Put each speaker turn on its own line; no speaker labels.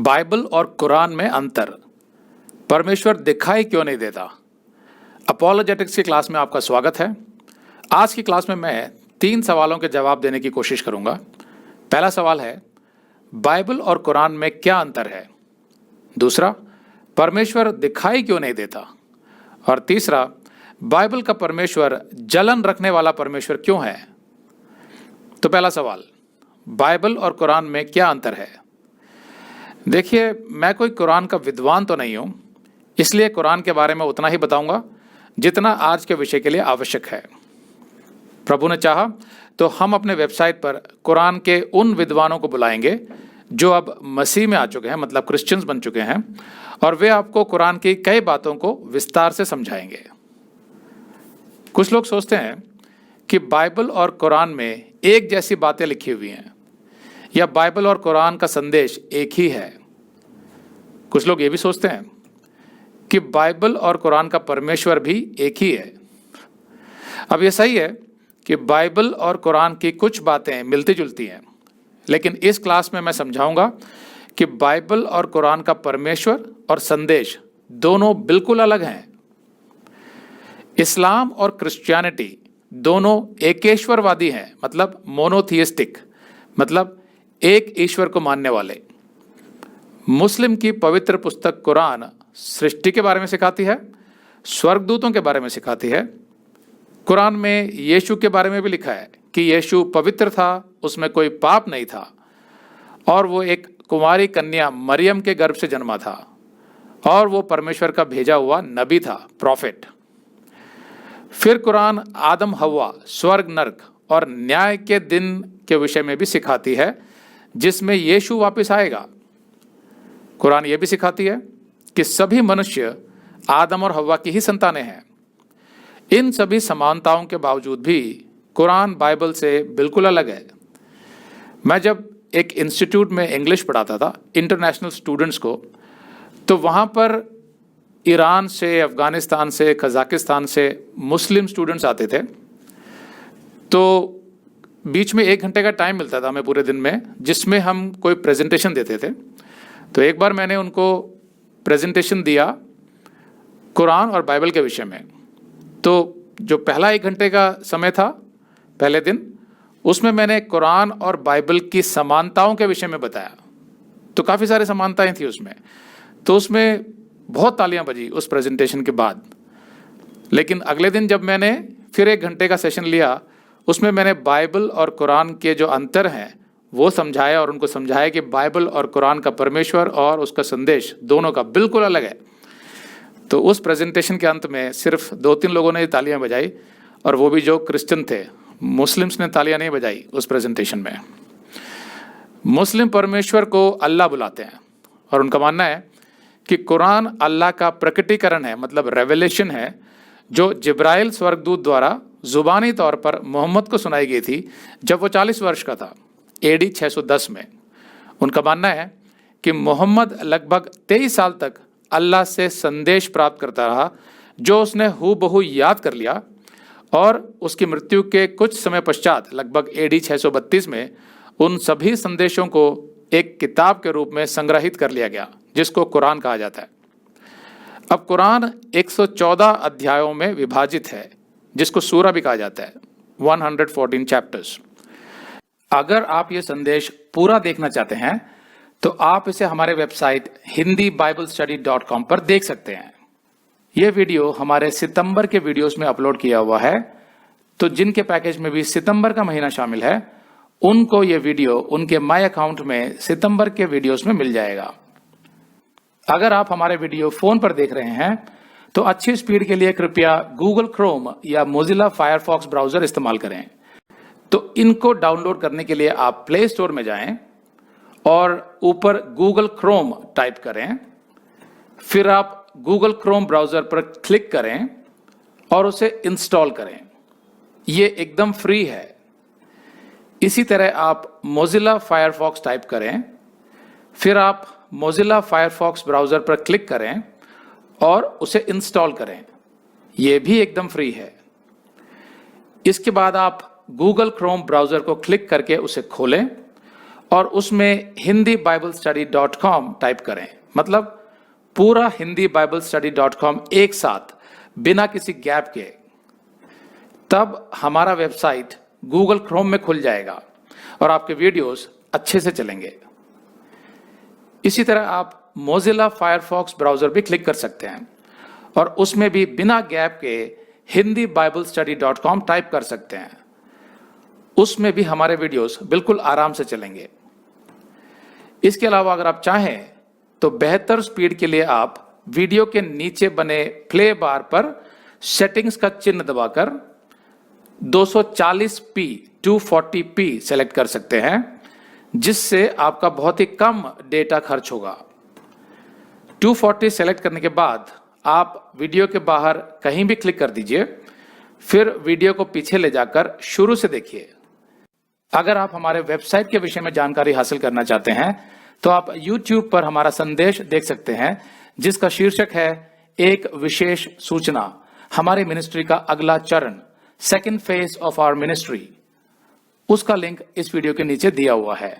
Bible और कुरान में अंतर, परमेश्वर दिखाई क्यों नहीं देता। अपोलोजेटिक्स की क्लास में आपका स्वागत है। आज की क्लास में मैं 3 सवालों के जवाब देने की कोशिश करूंगा। पहला सवाल है, बाइबल और कुरान में क्या अंतर है। दूसरा, परमेश्वर दिखाई क्यों नहीं देता। और तीसरा, बाइबल का परमेश्वर जलन रखने वाला परमेश्वर क्यों है। तो पहला सवाल, बाइबल और कुरान में क्या अंतर है। देखिए, मैं कोई कुरान का विद्वान तो नहीं हूं, इसलिए कुरान के बारे में उतना ही बताऊंगा जितना आज के विषय के लिए आवश्यक है। प्रभु ने चाहा तो हम अपने वेबसाइट पर कुरान के उन विद्वानों को बुलाएंगे जो अब मसीह में आ चुके हैं, मतलब क्रिश्चियंस बन चुके हैं, और वे आपको कुरान की कई बातों को विस्तार से समझाएंगे। कुछ लोग सोचते हैं कि बाइबल और कुरान में एक जैसी बातें लिखी हुई हैं, या बाइबल और कुरान का संदेश एक ही है। कुछ लोग ये भी सोचते हैं कि बाइबल और कुरान का परमेश्वर भी एक ही है। अब ये सही है कि बाइबल और कुरान की कुछ बातें मिलती जुलती हैं, लेकिन इस क्लास में मैं समझाऊंगा कि बाइबल और कुरान का परमेश्वर और संदेश दोनों बिल्कुल अलग हैं। इस्लाम और क्रिश्चियनिटी दोनों एकेश्वरवादी हैं, मतलब मोनोथियस्टिक, मतलब एक ईश्वर को मानने वाले। मुस्लिम की पवित्र पुस्तक कुरान सृष्टि के बारे में सिखाती है, स्वर्गदूतों के बारे में सिखाती है। कुरान में यीशु के बारे में भी लिखा है कि यीशु पवित्र था, उसमें कोई पाप नहीं था, और वो एक कुंवारी कन्या मरियम के गर्भ से जन्मा था, और वो परमेश्वर का भेजा हुआ नबी था, प्रॉफिट। फिर कुरान आदम हव्वा, स्वर्ग नर्क और न्याय के दिन के विषय में भी सिखाती है, जिसमें यीशु वापस आएगा। कुरान ये भी सिखाती है कि सभी मनुष्य आदम और हव्वा की ही संतानें हैं। इन सभी समानताओं के बावजूद भी कुरान बाइबल से बिल्कुल अलग है। मैं जब एक इंस्टीट्यूट में इंग्लिश पढ़ाता था इंटरनेशनल स्टूडेंट्स को, तो वहाँ पर ईरान से, अफगानिस्तान से, कजाकिस्तान से मुस्लिम स्टूडेंट्स आते थे। तो बीच में 1 घंटे का टाइम मिलता था हमें पूरे दिन में, जिसमें हम कोई प्रेजेंटेशन देते थे। तो एक बार मैंने उनको प्रेजेंटेशन दिया कुरान और बाइबल के विषय में। तो जो पहला 1 घंटे का समय था पहले दिन, उसमें मैंने कुरान और बाइबल की समानताओं के विषय में बताया। तो काफ़ी सारी समानताएं थी उसमें, तो उसमें बहुत तालियां बजी उस प्रेजेंटेशन के बाद। लेकिन अगले दिन जब मैंने फिर 1 घंटे का सेशन लिया, उसमें मैंने बाइबल और कुरान के जो अंतर हैं वो समझाया, और उनको समझाया कि बाइबल और कुरान का परमेश्वर और उसका संदेश दोनों का बिल्कुल अलग है। तो उस प्रेजेंटेशन के अंत में सिर्फ 2-3 लोगों ने तालियां बजाई, और वो भी जो क्रिश्चियन थे। मुस्लिम्स ने तालियां नहीं बजाई उस प्रेजेंटेशन में। मुस्लिम परमेश्वर को अल्लाह बुलाते हैं, और उनका मानना है कि कुरान अल्लाह का प्रकटीकरण है, मतलब रेवलेशन है, जो जिब्राइल स्वर्गदूत द्वारा जुबानी तौर पर मोहम्मद को सुनाई गई थी जब वो 40 वर्ष का था, AD 610 में। उनका मानना है कि मोहम्मद लगभग 23 साल तक अल्लाह से संदेश प्राप्त करता रहा, जो उसने हूबहू याद कर लिया, और उसकी मृत्यु के कुछ समय पश्चात लगभग AD 632 में उन सभी संदेशों को एक किताब के रूप में संग्रहित कर लिया गया, जिसको कुरान कहा जाता है। अब कुरान 114 अध्यायों में विभाजित है, जिसको सूरा भी कहा जाता है, 114 चैप्टर्स। अगर आप ये संदेश पूरा देखना चाहते हैं तो आप इसे हमारे वेबसाइट hindiBiblestudy.com पर देख सकते हैं। ये वीडियो हमारे सितंबर के वीडियोस में अपलोड किया हुआ है, तो जिनके पैकेज में भी सितंबर का महीना शामिल है, उनको ये वीडियो उनके माई अकाउंट में सितंबर के वीडियोस में मिल जाएगा। अगर आप हमारे वीडियो फोन पर देख रहे हैं तो अच्छी स्पीड के लिए कृपया गूगल क्रोम या मोजिला फायरफॉक्स ब्राउजर इस्तेमाल करें। तो इनको डाउनलोड करने के लिए आप प्ले स्टोर में जाएं और ऊपर गूगल क्रोम टाइप करें। फिर आप गूगल क्रोम ब्राउजर पर क्लिक करें और उसे इंस्टॉल करें। ये एकदम फ्री है। इसी तरह आप मोजिला फायरफॉक्स टाइप करें, फिर आप मोजिला फायरफॉक्स ब्राउजर पर क्लिक करें और उसे इंस्टॉल करें। यह भी एकदम फ्री है। इसके बाद आप गूगल क्रोम ब्राउजर को क्लिक करके उसे खोलें और उसमें hindibiblesteady.com टाइप करें, मतलब पूरा hindibiblesteady.com एक साथ बिना किसी गैप के, तब हमारा वेबसाइट गूगल क्रोम में खुल जाएगा और आपके वीडियोस अच्छे से चलेंगे। इसी तरह आप मोजिला फायरफॉक्स ब्राउजर भी क्लिक कर सकते हैं और उसमें भी बिना गैप के hindibiblesteady.com टाइप कर सकते हैं। उसमें भी हमारे वीडियोस बिल्कुल आराम से चलेंगे। इसके अलावा अगर आप चाहें तो बेहतर स्पीड के लिए आप वीडियो के नीचे बने प्ले बार पर सेटिंग्स का चिन्ह दबाकर 240p 240p सेलेक्ट कर सकते हैं, जिससे आपका बहुत ही कम डेटा खर्च होगा। 240 सेलेक्ट करने के बाद आप वीडियो के बाहर कहीं भी क्लिक कर दीजिए, फिर वीडियो को पीछे ले जाकर शुरू से देखिए। अगर आप हमारे वेबसाइट के विषय में जानकारी हासिल करना चाहते हैं तो आप YouTube पर हमारा संदेश देख सकते हैं, जिसका शीर्षक है एक विशेष सूचना, हमारी मिनिस्ट्री का अगला चरण, second phase of our ministry. उसका लिंक इस वीडियो के नीचे दिया हुआ है।